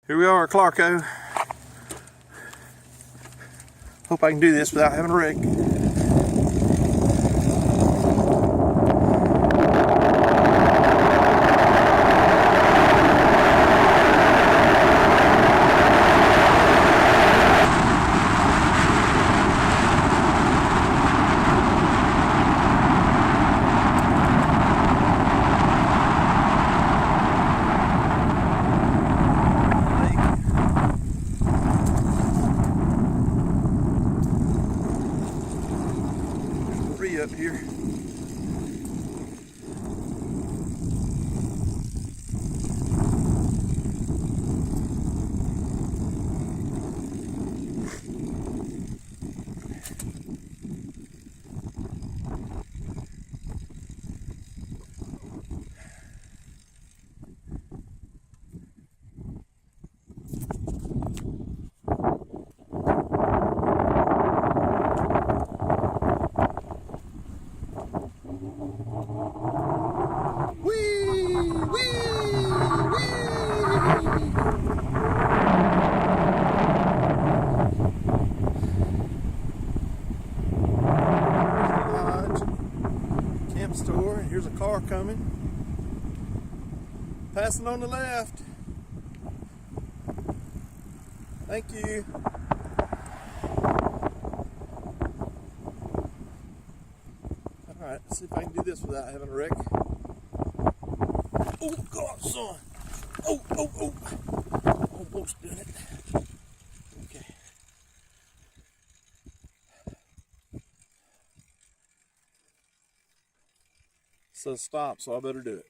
Here we are at Clarkco. Hope I can do this without having a wreck. Up here. Store. Here's a car coming. Passing on the left. Thank you. Alright, let's see if I can do this without having a wreck. Oh God, son. Oh. Almost doing it. Okay. Says stop, so I better do it.